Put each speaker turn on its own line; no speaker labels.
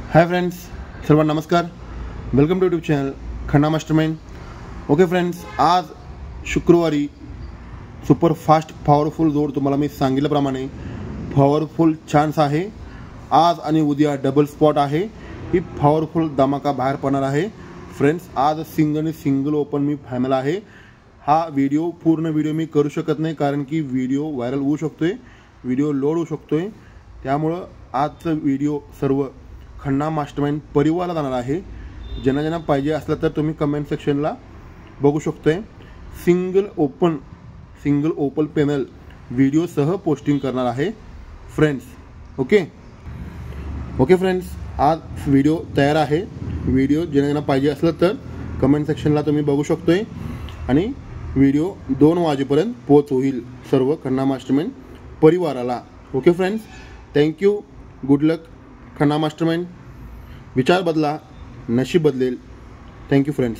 हाय friends, सर्वांना नमस्कार. Welcome to YouTube channel Khanna mastermind. Okay friends, आज शुक्रवारी सुपर फास्ट पॉवरफुल जोड तुम्हाला मी सांगितल्याप्रमाणे पॉवरफुल चान्स आहे. आज आणि उद्या डबल स्पॉट आहे. ही पॉवरफुल धमाका बाहेर पडणार आहे. फ्रेंड्स, आज सिंगल ओपन मी फायनल आहे. हा पूर्ण व्हिडिओ मी करू शकत नाही कारण की व्हिडिओ व्हायरल होऊ शकतोय, व्हिडिओ लोड होऊ शकतोय. त्यामुळं आजचा व्हिडिओ सर्व खन्ना मास्टरमाइंड परिवाराला जाणार आहे. ज्यांना पाहिजे असलं तर तुम्ही कमेंट सेक्शनला बघू शकतोय. सिंगल ओपन पॅनल व्हिडिओसह पोस्टिंग करणार आहे फ्रेंड्स. ओके फ्रेंड्स, आज व्हिडिओ तयार आहे. व्हिडिओ ज्यांना पाहिजे असलं तर कमेंट सेक्शनला तुम्ही बघू शकतोय आणि व्हिडिओ 2 वाजेपर्यंत पोच होईल सर्व खन्ना मास्टरमाइंड परिवाराला. Okay friends, thank you. गुड लक खन्ना मास्टरमाइंड. विचार बदला, नशीब बदलेल. Thank you friends.